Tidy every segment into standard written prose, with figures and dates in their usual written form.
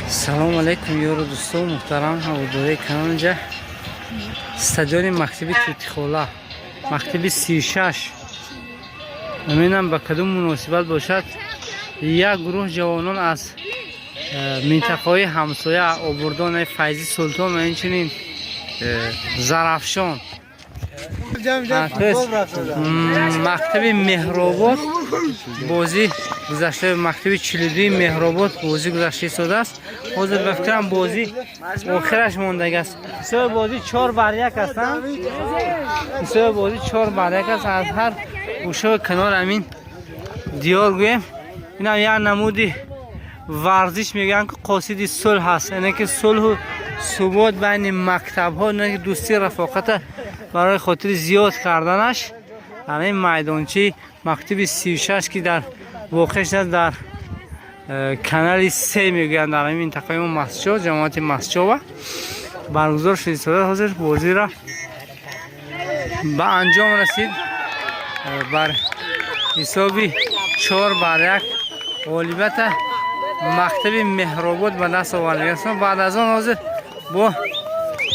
سلام علیکم یارو دوستو محترم حضوری کانال جا استادیوم مکتبی توتیخولا مکتبی 36 نمیدونم با کدوم مناسبت باشد یک گروه جوانان از منطقه‌های همسایه آوردن فیضی سلطان و اینچنین زرافشان مکتب مهرآباد بازی گذشته مکتب 42 مهرآباد بازی گذشته شده است. حاضر بفکرم بازی آخرش مانده است. سه بازی 4-1 است. سه بازی 4-1 است. از هر گوشه کنار امین دیار گویم این هم یک نمودی ورزش میگن که قاصد صلح هست، یعنی که صلح و ثبات بین مکتب ها، نه دوستی رفاقت برای خاطر زیاد کردنش. همین میدانچه مکتب 36 که در واقعش در کانال 3 میگن در این منطقه مسجد جماعت مسجد برگزار شده. حاضر بازی را به انجام رسید بر حسابی 4-1 غالبیت مکتب مهرآباد به دست آورده است. بعد از آن حاضر با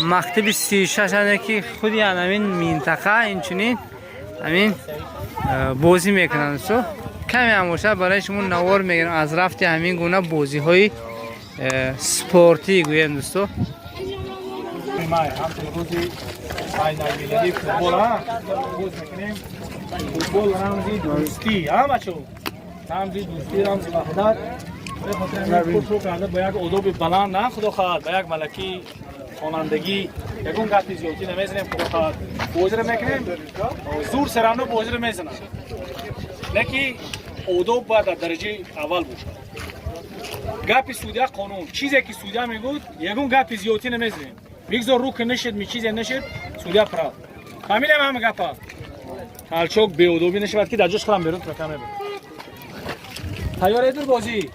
مکتب 36 هست که خودی همین منطقه اینچنین همین بازی میکنند. سو کمی هم باشد برای شما نوار میگیرم از رفت همین گونه بازی های سپورتی گویم دوستو. فوتبال رمزی دوستی رمزی دوستی رمزی وحدت خوشو کرده با یک ادب بلند نه خدا خواهد با یک ملکی خوانندگی یکون گفتی زیادی نمیزنیم خدا خواهد بازی رو میکنیم زور سرانو بازی رو میزنم نکی ادب باید در درجه اول باشه. گپی سودیا قانون چیزی که سودیا میگود یکون گپی زیادی نمیزنیم میگذار رو که نشد می چیزی نشد سودیا پرا فهمیدم همه گپا هرچوک به ادبی نشود که در جوش خودم بیرون ترکم میبرم. تیاره در بازی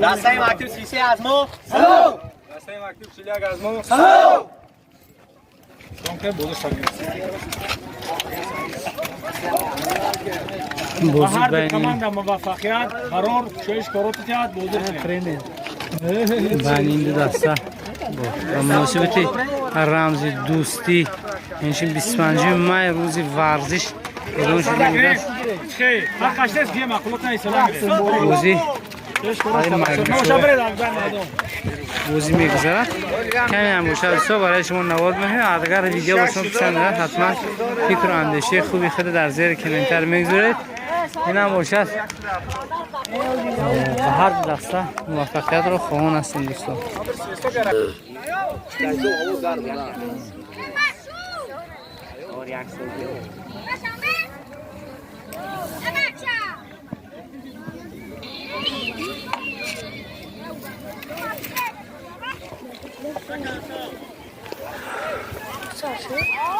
دسته مکتب 33 از ما سلام دسته مکتب 41 از ما سلام که بازی شروع بازی هر بین کمانده موفقیت قرار چویش کارات تیاد بازی کنیم بین این دو دسته با مناسبت رمز دوستی اینشین 25 می روز ورزش بدون شده بوده است. خیلی حقش نیست دیگه مخلوق نیست سلام بازی بازی میگذرد کمی هم باشد سو برای شما نواد میکنیم. اگر ویدیو با شما پسند آید حتما فکر و اندیشه خوبی خود در زیر کامنتر میگذارید. این هم باشد به هر دسته موفقیت رو خواهان هستیم دوستان.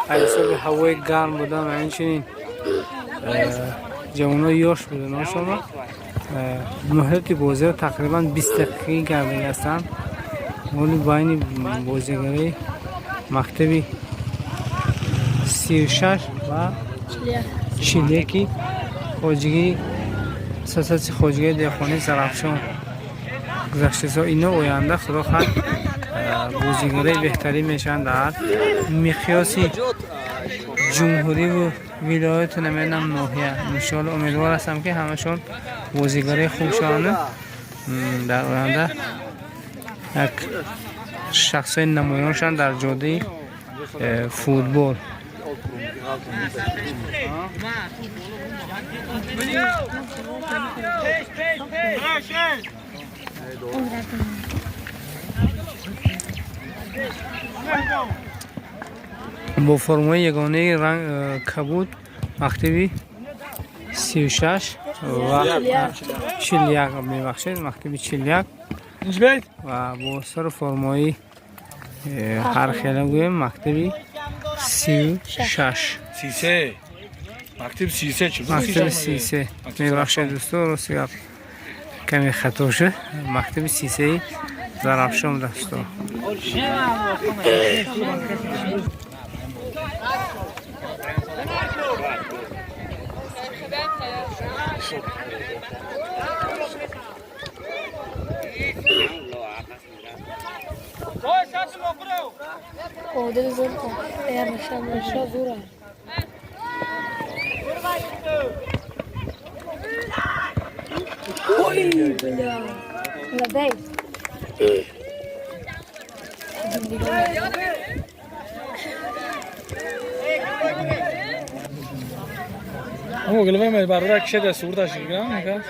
حساب هوای گرم بودن و اینچنین جوان‌ها یاش بودن شما مهلت بازی تقریبا 20 دقیقه کرده هستند. ولی بین بازیگری مکتب 36 و 41 خواجگی اساساتی خواجگی دهخانی زرافشان گذشته سال اینا آینده خدا خواهد بازیگری بهتری میشن در مقیاس جمهوری و ولایت نمیدونم ناحیه. انشالله امیدوار هستم که همشون بازیگری خوبشانه در آینده یک شخصای نمایانشان در جاده فوتبال. با فرمای یگانه رنگ کبود مکتبی 36 و 41 میبخشید مکتبی 41 و با سر فرمایی هر خیلی گویم مکتبی 36 مکتب 33 چی بود؟ مکتب 33 میبخشید دوستو راستی کمی خطا شد. مکتب 33 زرافشان دوستو. عادل زور کن اگر نشان زوره اوی بلا لبی اما گلوی من برای کشه در سور داشتی گرام نکرد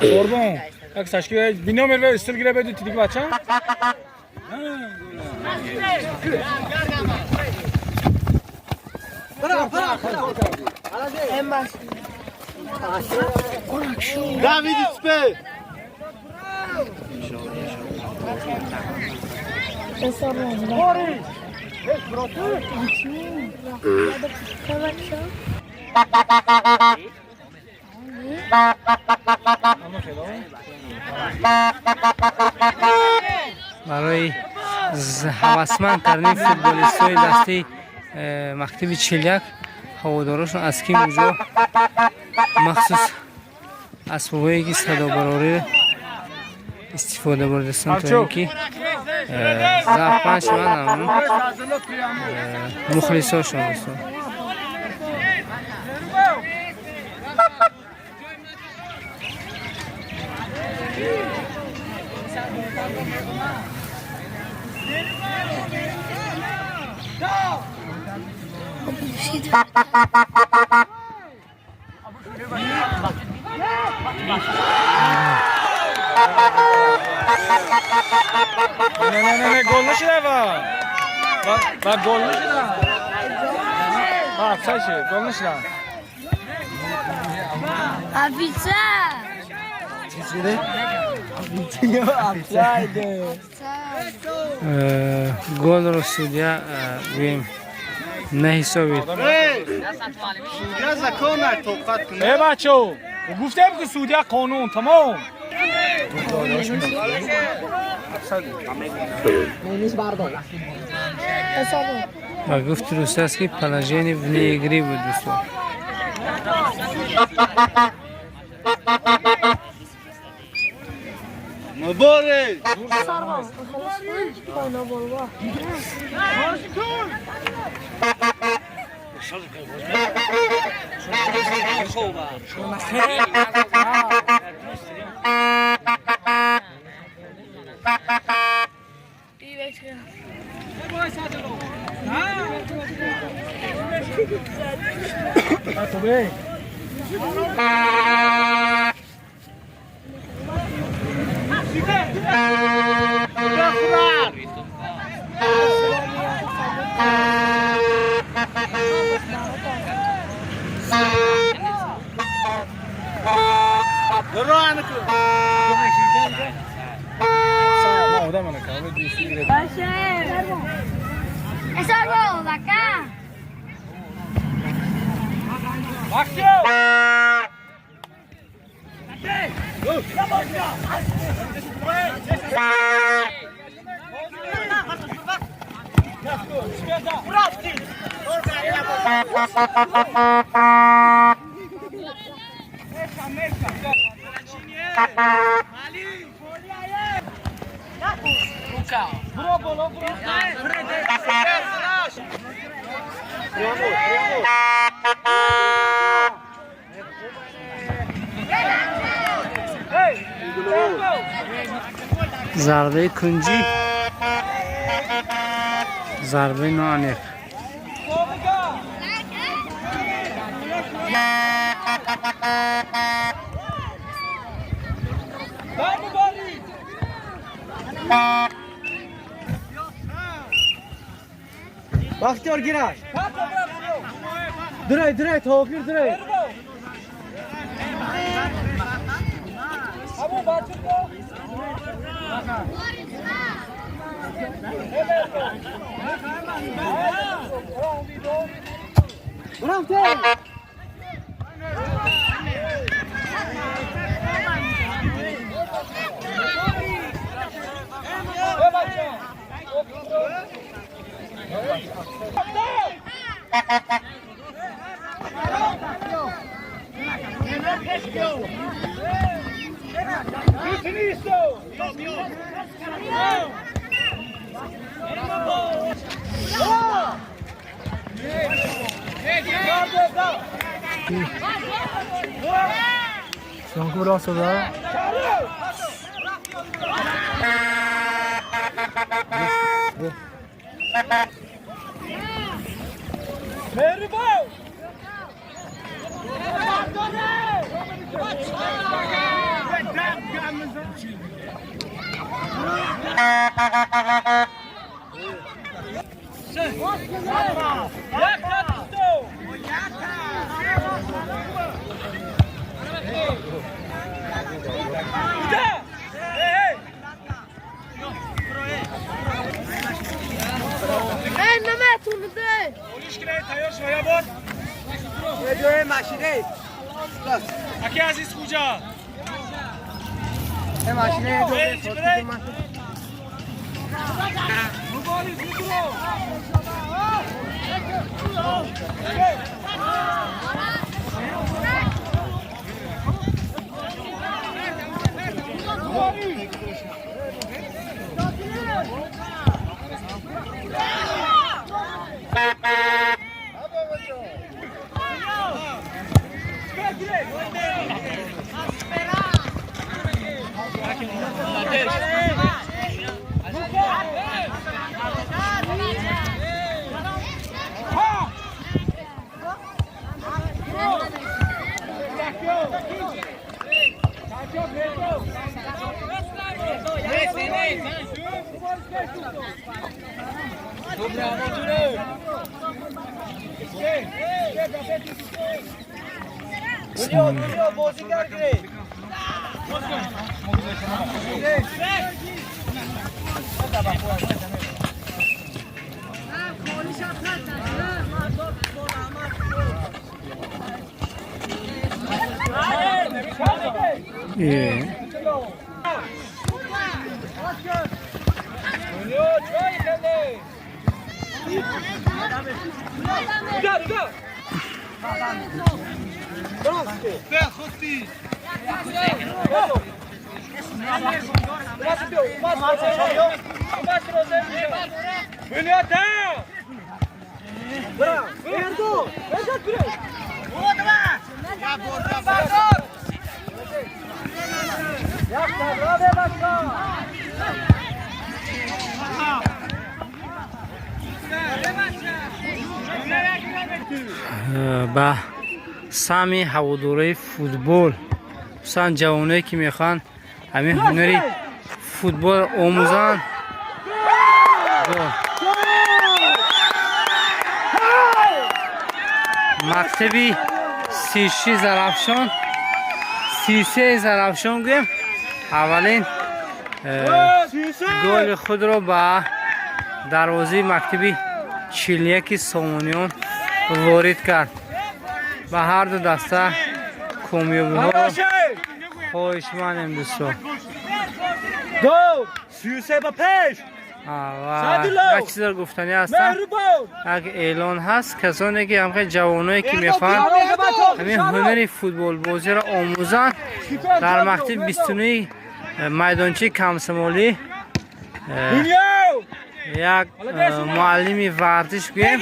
قربان یک سشکی بینام میره استل گیره بدو تیدیک بچه David Spey. برای هوسمند کردن فوتبالیست‌های دسته مکتب چلیک هوادارشون از کی اونجا مخصوص اسبابایی که صدا براری استفاده بردستان تا اینکه ضعف پنج من مخلصاشون هستن. نه گل نشده و گل نشده افسای شد گل نشده افیسه چی شده؟ افسای ده گل رو سودیا بیم نه حسابید سودیا زکان نه توقت کنه ای بچو گفتم که سودیا قانون تمام و گفت روسته است که پلاژین ونیگری بود دوستان. مبارک ضربه کنجی ضربه نانک Bahtiyar girer. Direkt tavuklar direkt. Bravo. Finito! مختی شانکو را صدا Ey Mehmet onu de. جای ماشینه اکی عزیز کجا؟ ماشینه با سامی هواداره فوتبال سان جوانایی که میخوان همین هنری فوتبال آموزان مکتبی 36 زرافشان 33 زرافشان گویم اولین گل خود را با دروازه مکتبی 41 سامانیان وارد کرد. به هر دو دسته کامیابی ها خواهشمندم دوستان. 33 با پیش یک چیز را گفتنی هستم، اگه اعلان هست کسانی که همه جوانایی که میخوان همین هنری فوتبال بازی را آموزن در مکتب 29 میدانچه کمسمالی یک معلمی ورزش گویم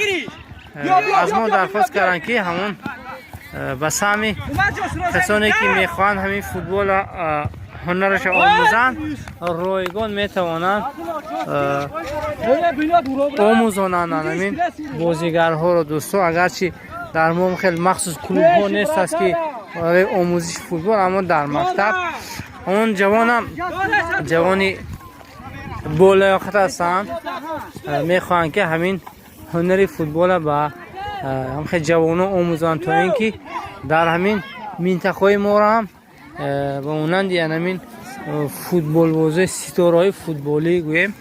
از ما درخواست کردن که همون بس همین کسانی که میخوان همین فوتبال هنرش آموزن رایگان میتوانند آموزانند همین بازیگرها رو دوستو. اگرچه در ما خیلی مخصوص کلوب ها نیست است که برای آموزش فوتبال، اما در مکتب اون جوانی بالیاقت هستند میخوان که همین هنری فوتبال با همه جوانان آموزان تا اینکه در همین منطقه ما را هم و اونند یعنی همین فوتبال بازی ستاره‌های فوتبالی گویم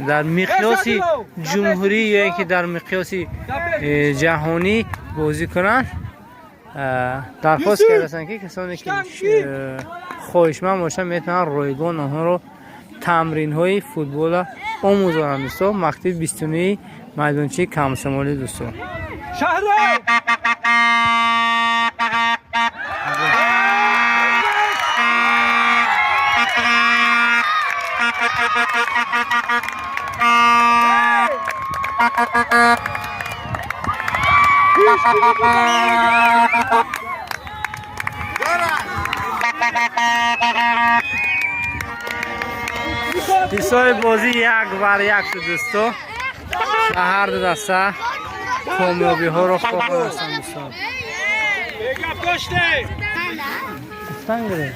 در مقیاس جمهوری یا اینکه در مقیاس جهانی بازی کنند. درخواست کردن که کسانی که خواهشمند باشن میتونن رایگان آنها رو تمرین های فوتبال آموزانند دوستان. مکتب 29 میدانچه کمسمالی دوستان. شهر حساب بازی 1-1 شد دوستو. هر دو دسته کامیابی ها رو خواهد هستن دوستان. گفتن گره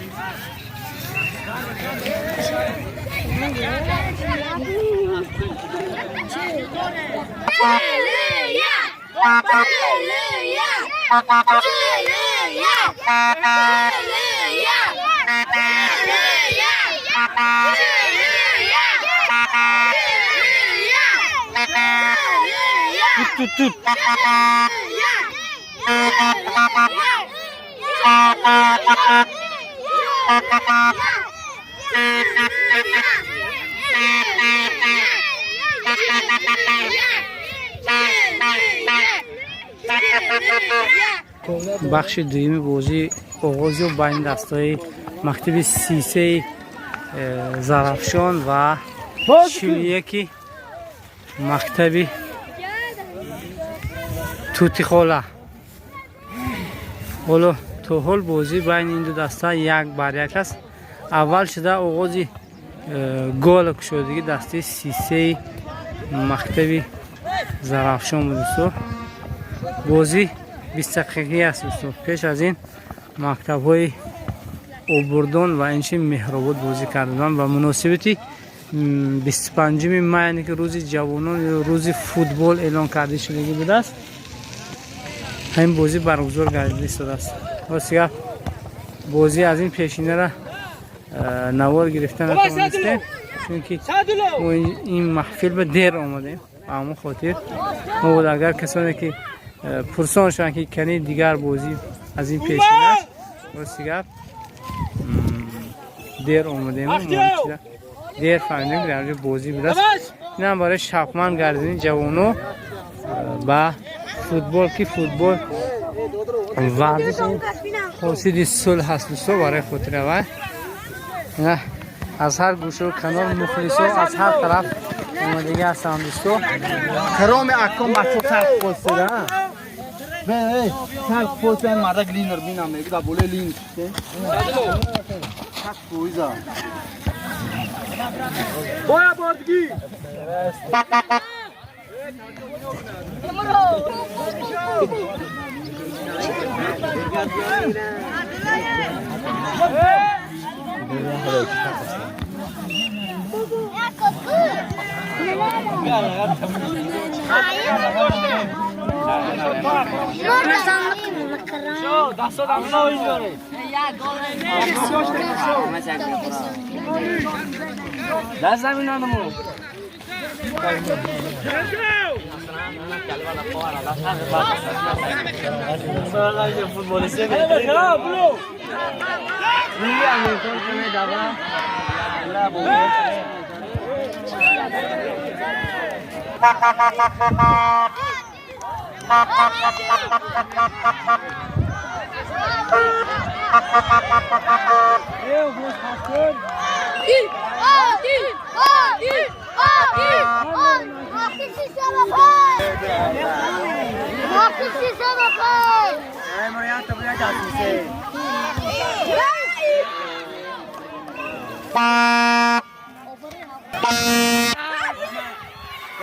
tut. بخش دویم بازی آغاز و بین دستای مکتب 33 زرافشان و 41 مکتب توتی خوله. حالا تو حال بازی بین این دو دسته 1-1 است. اول شده آغاز گل کشیدگی دسته 33 مکتب زرافشان بود دوستو. بازی 20 دقیقی است دوستو. پیش از این مکتب های اوبردان و انشین مهرآباد بازی کردن و مناسبتی 25 می یعنی که روز جوانان یا روز فوتبال اعلان کرده شدگی بوده است. همین بازی برگزار گردیده شده است. واسه بازی از این پیشینه را نوار گرفتن نتوانستیم چون که ما این محفل به دیر آمدیم. اما خاطر ما بود اگر کسانی که پرسان شدن که کنی دیگر بازی از این پیشینه است واسه دیر آمدیم. دیر فهمیدیم که در بازی بود است. این هم برای شاپمان گردیدن جوانو با فوتبال که فوتبال ورزش خاصی صلح هست دوستو برای خاطر و از هر گوشه و کنار مخلص از هر طرف اومدگی هستم دوستو. کرام اکام بچه تلق پوسته به تلق پوسته این مرده گلینر بینم میگه دا بوله لین تلق پویزا بایا باردگی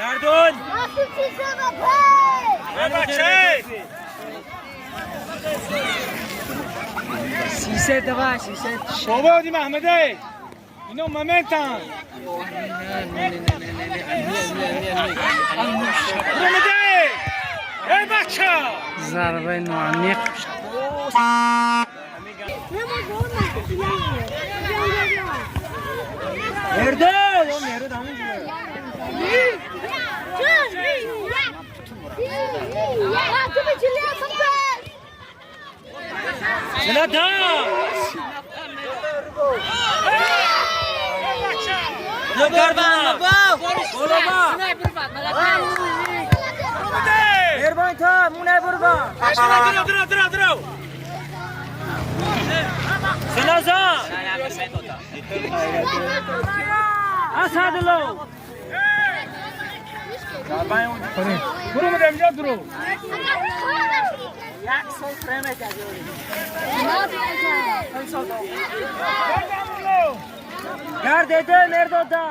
گردون سیسه دوا سیسه بابا دی محمده اینو ممنتن محمده ای بچه ضربه نوعمیق مرده مرده برو بده اینجا درو یک سال فرمه گرد دیده مردادا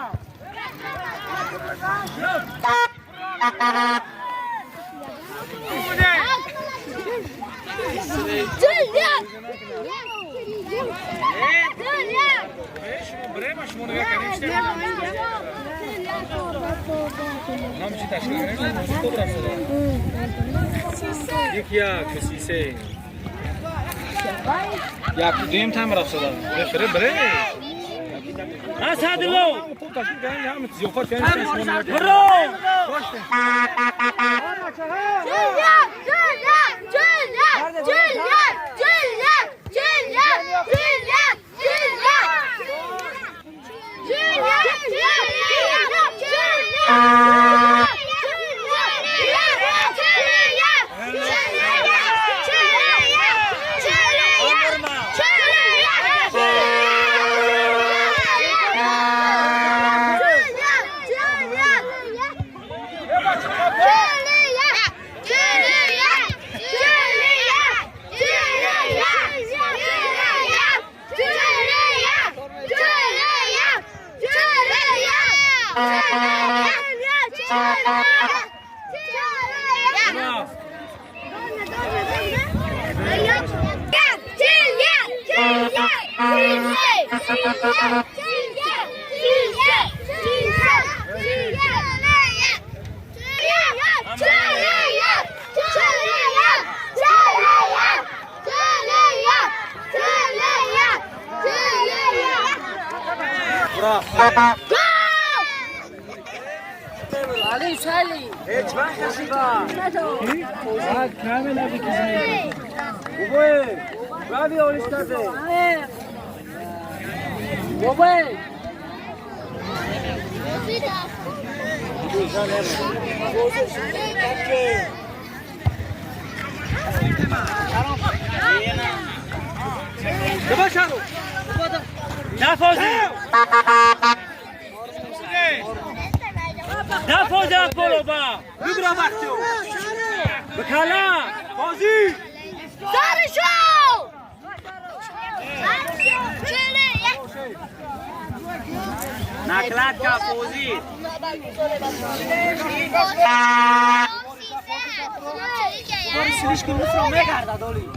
یک دیم تام رفت شده. بره. اسد لو. زیافت کردن. برو. نفوزه پولو با ببرا وقتو بکلا بازی زارشو نکلت کا فوزی سریش که مفرا میگرده دولی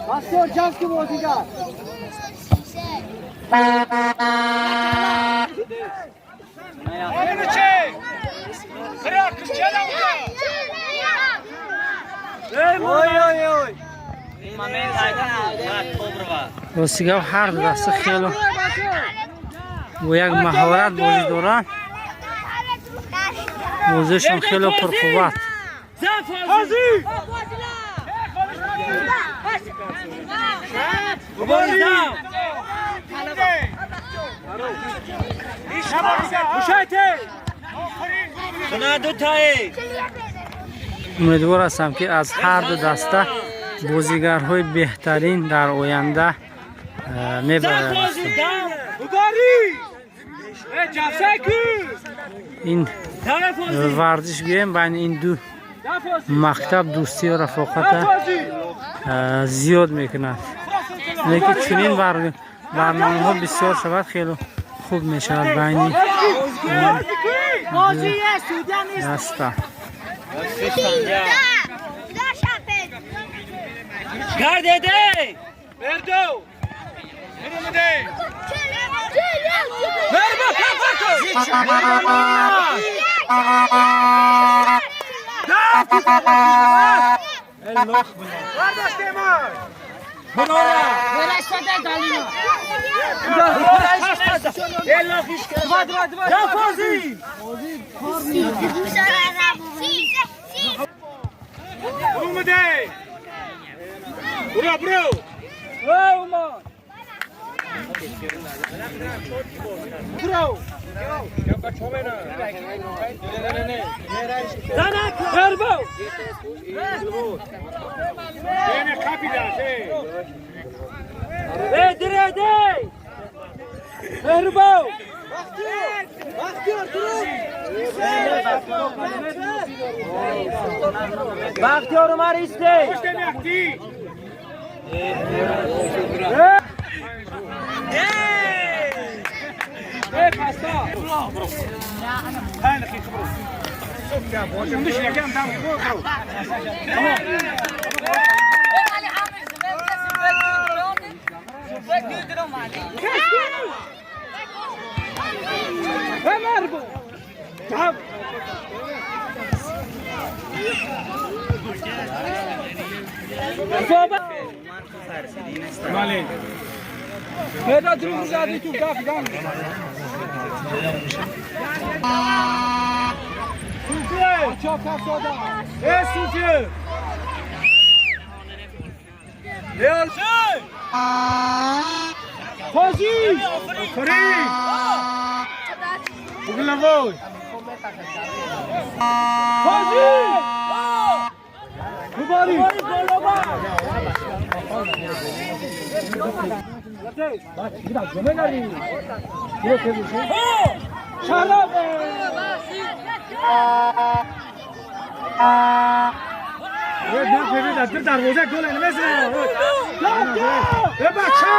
بسیار جنس که بازیگر بازیگر هر دسته خیلی و یک مهارت بازی دارن بازیشون خیلی پرقوت امیدوار هستم که از هر دو دسته بازیگرهای بهترین در آینده میبرند. این ورزش گیم بین این دو مکتب دوستی و رفاقت زیاد میکند. لیکن چنین برنامه ها بسیار شود خیلی خوب میشود بین دسته. گردیده بردو برمده برو بختیار اومد ایسته ای پاستا برو خیلی خیلی برو اونش یکم دام برو Malin. Neda drum zadi tu gaf gam. Sufiye, çok kapsoda. Sufiye. Leal. Fazi. Fari. Bugün lavoy. Fazi. Mübarek. دروازه گل نمیزنه بچه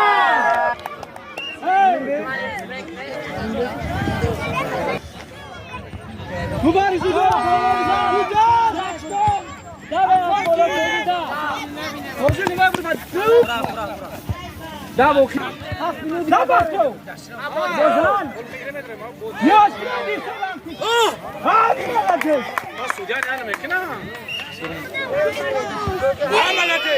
مبارزه Davo ki. Davo. Bozan. Yaş bir salam ki. Hadi bakalım. Sudan yana mekina. Amalate.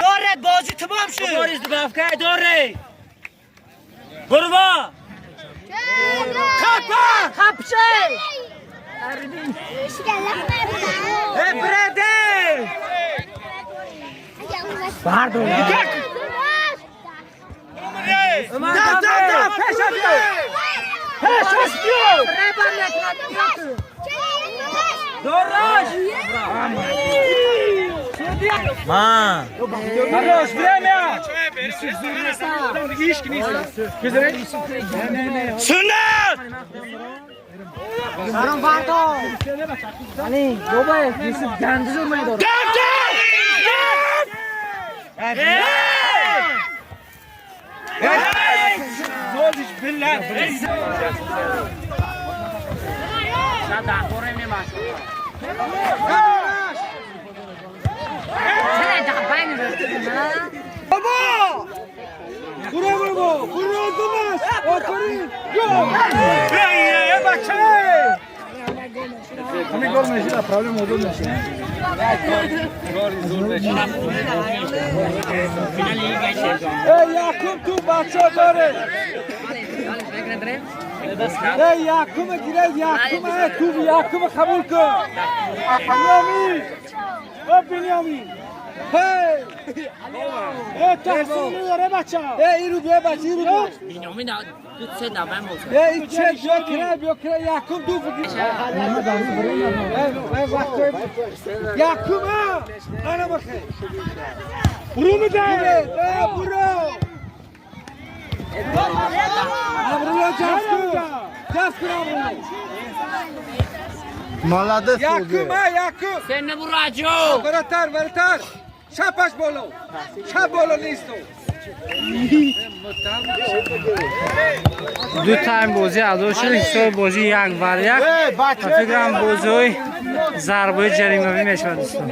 داره بازی تمام شد بازی بافکای داره برو با کپا کپشه برده باردو دا پیش بیو دورش ما Carlos, vremea! Ești Sunat! Saram vardı. Ali, baba, Yusuf gandı durmaydı. Zodiş billah. Hami gol meşi da problem oldu meşi. Ey Yakup tu bacha dore. Ey Yakup'a gire Yakup'a tu Yakup'u kabul kır. Benyamin. Benyamin. Hey! Hey, tahsin میاره بچه. ای رو بیا بچه رو بیا. بینیامین دوست دارم موضوع. ای چه بیا کرا یکم دو بگیر. یکم انا بخیر. برو میده. برو. Avrula Casco Avrula. Молодец. Yakım Yakım. Sen ne buracı? Veritar. Şapaş bolo. Şap bolo listo. دو تایم بازی ادا شد حساب بازی یک بر یک فکر کنم بازی ضربه جریمه میشه دوستان